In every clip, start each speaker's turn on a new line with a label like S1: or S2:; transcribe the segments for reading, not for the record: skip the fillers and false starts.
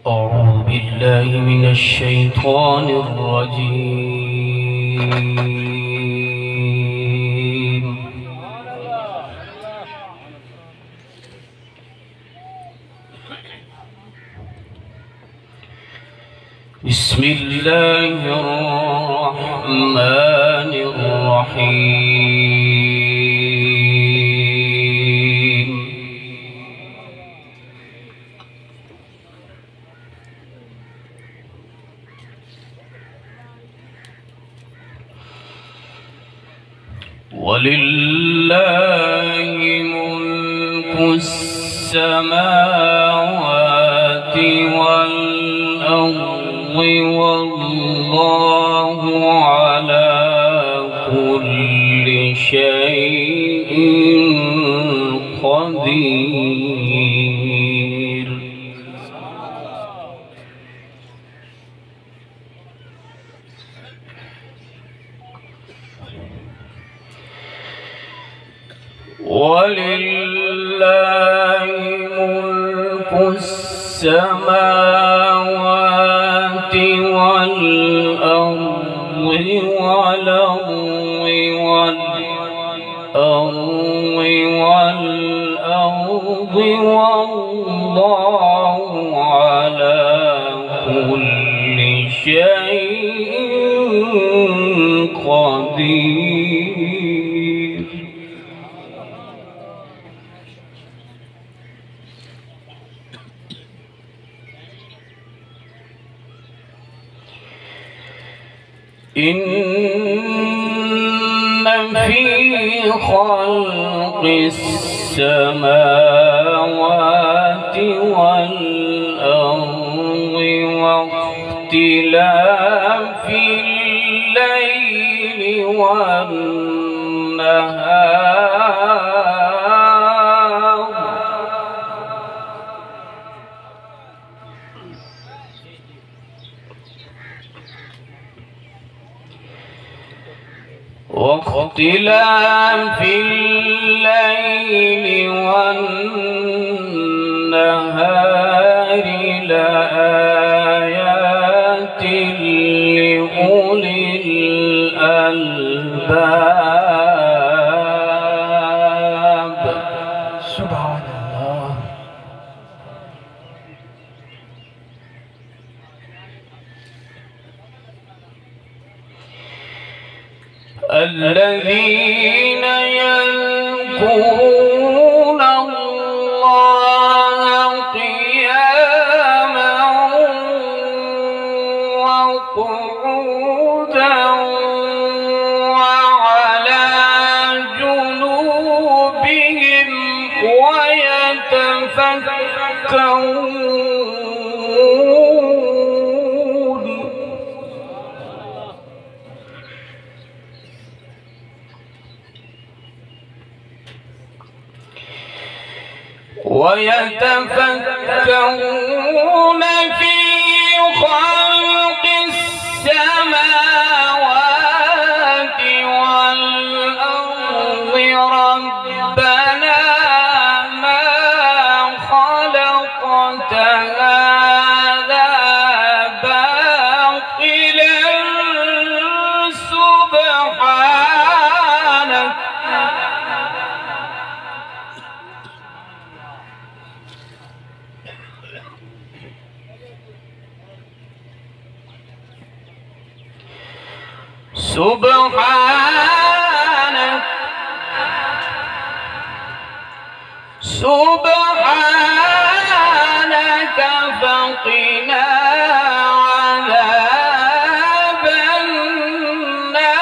S1: أعوذ بالله من الشيطان الرجيم. بسم الله الرحمن الرحيم. ولله ملك السماوات والأرض والله على كل شيء قدير. ولله ملك السماوات والأرض والله على كل شيء قدير. إن في خلق السماوات والأرض واختلاف الليل والنهار لآيات لأولي الألباب. سبحان الله. الذين يذكرون الله قياما وقعودا وعلى جنوبهم ويتفكرون. ويتفكرون في خلق السماوات والأرض ربنا ما خلقت هذا باطلا سبحانك سبحانك فقنا عذاب النار.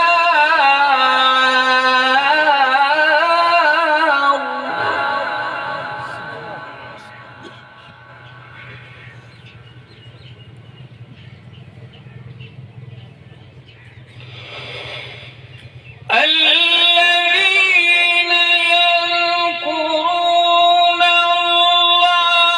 S1: الذين يذكرون الله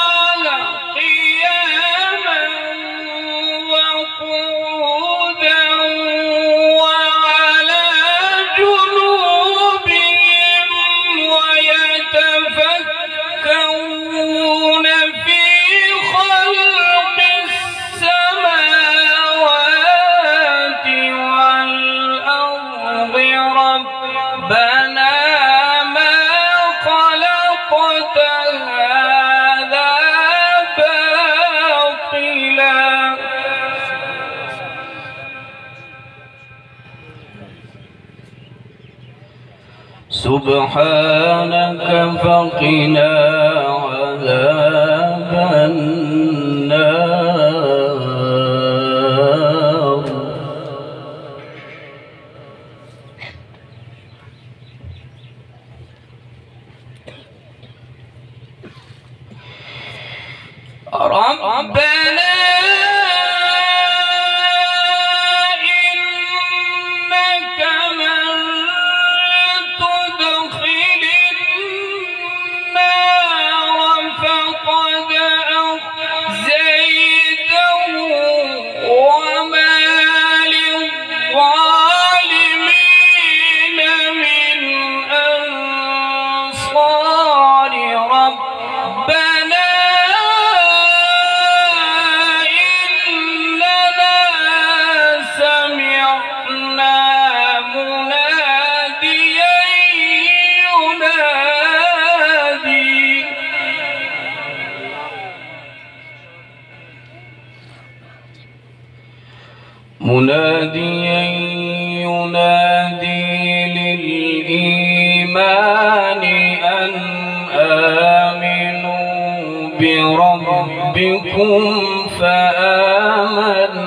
S1: سبحانك فقنا عذاب النار. ربنا مناديا ينادي للإيمان أن آمنوا بربكم فآمنا.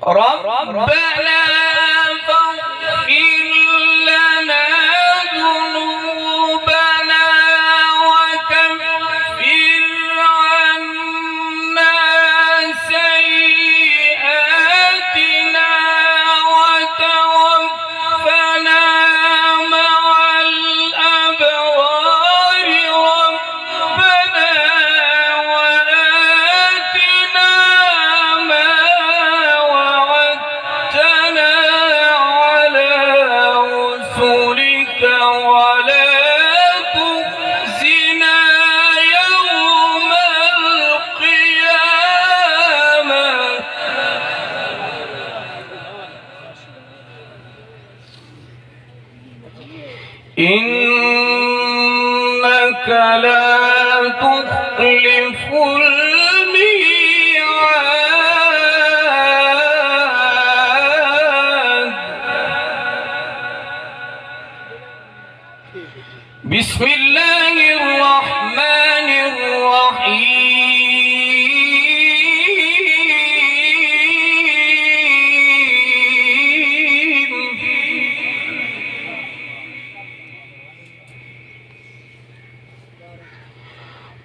S1: ربنا إنك لا تخلف الميعاد. بسم الله الرحمن الرحيم.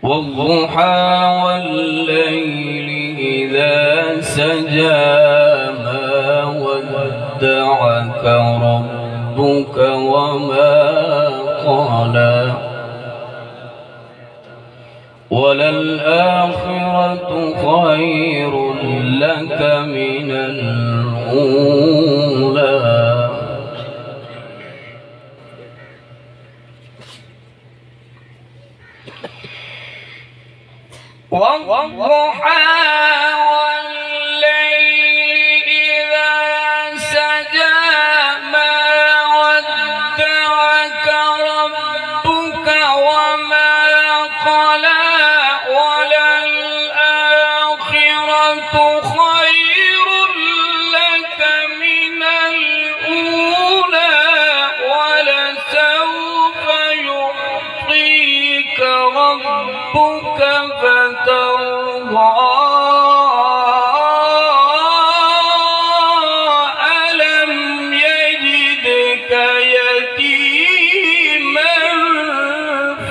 S1: والضحى والليل إذا سجى ما ودعك ربك وما قلى وللآخرة خير لك من الأولى. والضحى والليل إذا سجى ما ودعك ربك وما قلى وللآخرة خير لك من الأولى ولسوف يعطيك ربك فترضى. ألم يجدك يتيما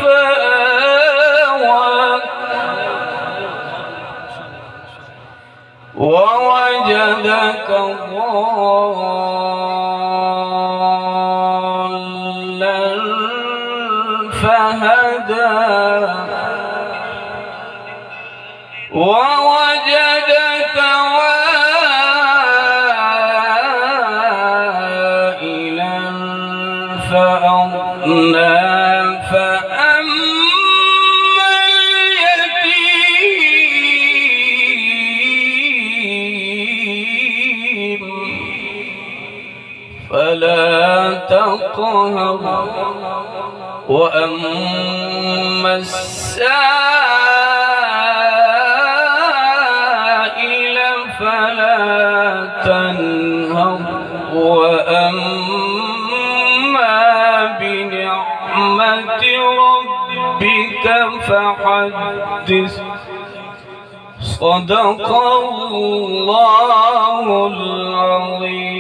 S1: فآوى ووجدك ضالا فهدى ووجدك عائلا فأغنى فأما اليتيم فلا تقهر وأما السائل ربك فحدث صدق الله العظيم.